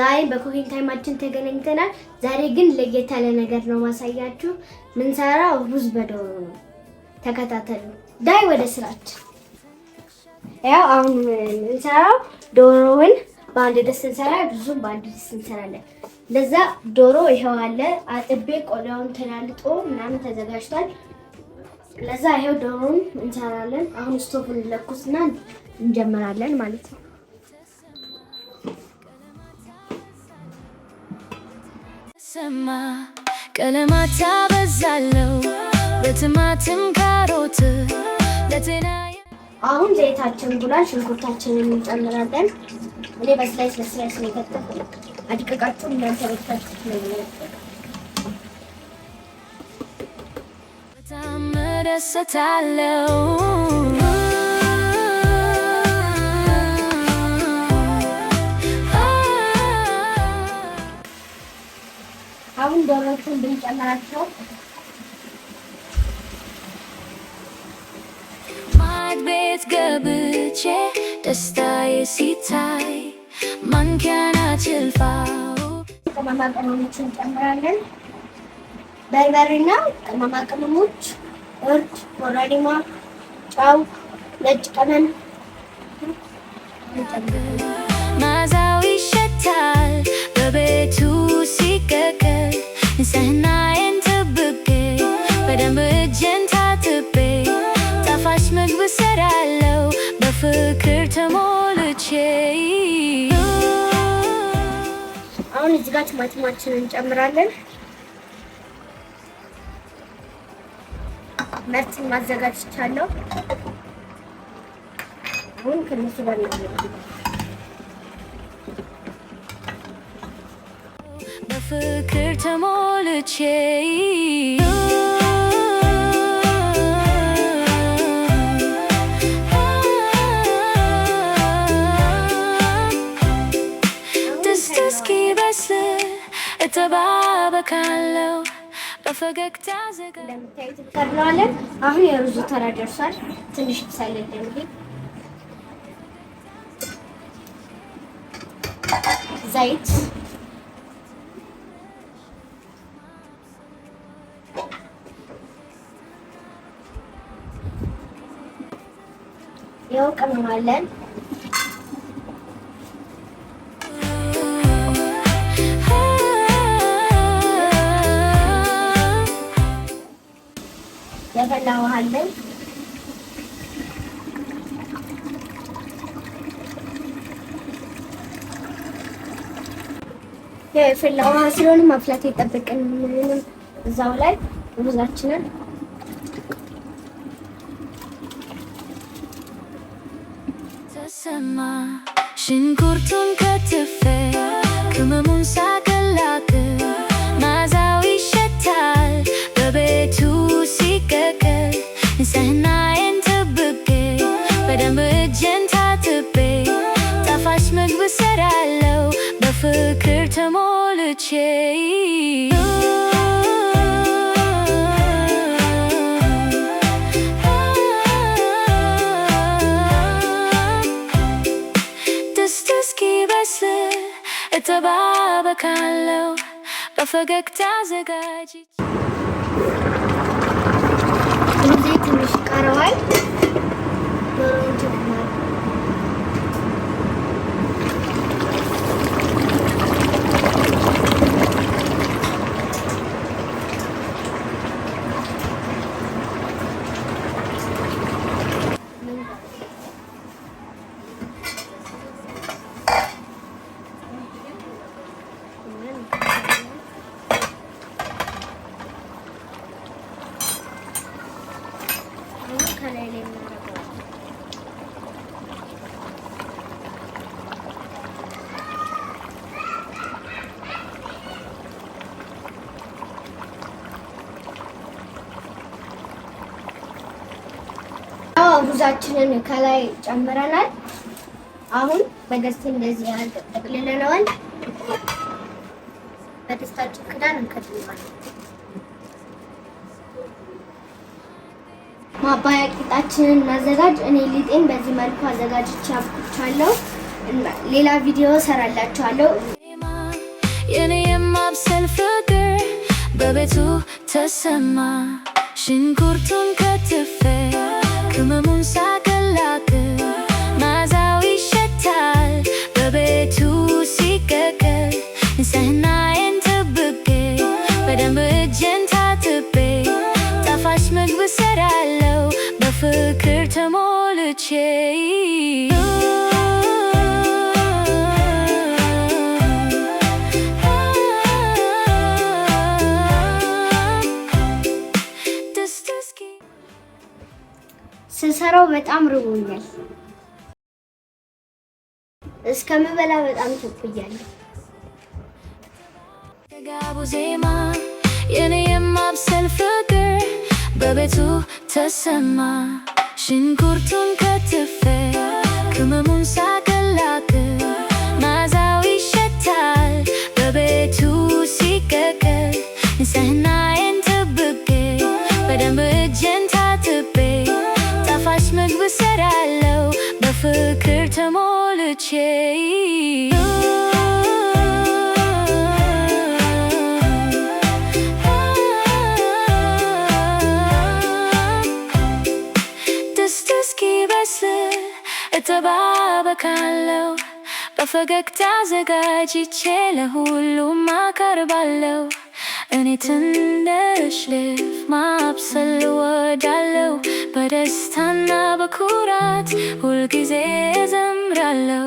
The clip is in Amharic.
ዛሬ በኩኪንግ ታይማችን ተገናኝተናል። ዛሬ ግን ለየት ያለ ነገር ነው ማሳያችሁ። ምን ሰራው ሩዝ በዶሮ ነው። ተከታተሉ። ዳይ ወደ ስራችን። ያው አሁን ምን ሰራው ዶሮውን በአንድ ድስት እንሰራለን፣ ሩዙን በአንድ ድስት እንሰራለን። ለዛ ዶሮ ይሄው አለ አጥቤ ቆዳውን ተላልጦ ምናምን ተዘጋጅቷል። ለዛ ይሄው ዶሮውን እንሰራለን። አሁን ስቶቭን እንለኩስና እንጀምራለን ማለት ነው። ሰማ ቀለማት አበዛለው በቲማቲም ካሮት ለቴና አሁን ዘይታችን ጉላል ሽንኩርታችንን እንጨምራለን። እኔ በስላይስ ነው የከተፍኩት። አድቀቃችሁ እናንተ በታችሁ ነው። በጣም ደስታለው አሁን ዶሮቹን ብንጨምራቸው ቤት ገብቼ ደስታዬ ሲታይ ማንኪያና ጭልፋው ቅመማ ቅመሞችን እንጨምራለን። በርበሬና ቅመማ ቅመሞች፣ እርድ፣ ኮረሪማ፣ ጨው፣ ነጭ ቅመም ማዛው ይሸታል በቤቱ ሲቀቀል ንጽህናዬን ጠብቄ በደንብ እጄን ታጥቤ ጣፋጭ ምግብ እሰራለሁ በፍቅር ተሞልቼ። አሁን እዚህ ጋር ቲማቲማችንን እንጨምራለን። መርጥን ማዘጋጅቻለሁ። አሁን ከነሱ ጋር በፍቅር ተሞልቼ ተባበካለው በፈገግታ እንደምታዩት እንቀርለዋለን። አሁን የሩዙ ተራ ደርሷል። ትንሽ ይብሳለን እንግዲህ ዘይት ያው ቀመማለን። የፈላ ውሃ አለን። የፈላ ውሃ ስለሆነ ማፍላት የጠበቀን ምንም እዛው ላይ ሩዛችንን ተሰማ ሽንኩርቱን ከትፌ ቅመሙን ሳቀላቅል ማዛው ይሸታል በቤቱ ሲቀቀል ንጽህናዬን ጠብቄ በደንብ እጄን ታጥቤ ጣፋጭ ምግብ እሰራለሁ በፍቅር ተሞልቼ። ድስት እስኪበስል እጠባበቃለሁ በፈገግታ አዘጋጅቼ። እዚህ ትንሽ ቀረዋል። ዶሮውን ጀምራለሁ። ሩዛችንን ከላይ ጨምረናል። አሁን በደስታ እንደዚህ አጥቅልለናል። በደስታችን ክዳን እንከድናለን። ማባያ ቂጣችንን እናዘጋጅ። እኔ ሊጤን በዚህ መልኩ አዘጋጅቻለሁ። ሌላ ቪዲዮ ሰራላችኋለሁ። የኔ የማብሰል ፍቅር በቤቱ ተሰማ። ሽንኩርቱን ከትፌ ቅመሙን ሳቀላቅል መዓዛው ይሸታል በቤቱ ሲቀቀል። ንጽህናዬን ጠብቄ በደንብ እጄን ታጥቤ ጣፋጭ ምግብ እሰራለሁ በፍቅር ተሞልቼ። ስሰራው በጣም ርቦኛል። እስከምበላ በጣም ቸኩያለሁ። ጋቡ ዜማ የኔ የማብሰል ፍቅር በቤቱ ተሰማ። ሽንኩርቱን ከትፌ ቅመሙን ሳቀላቅል መዓዛው ይሸታል በቤቱ ሲቀቀል። ንጽህናዬን ጠብቄ በደንብ እጄን ታጥቤ ጣፋጭ ምግብ እሰራለሁ በፍቅር ተሞልቼ። ድስት እስኪበስል እጠባበቃለሁ በፈገግታ አዘጋጅቼ ለሁሉም አቀርባለሁ። እኔ ትንሽ ልፍ ማብሰል እወዳለሁ በደስታና በኩራት ሁልጊዜ እዘምራለሁ።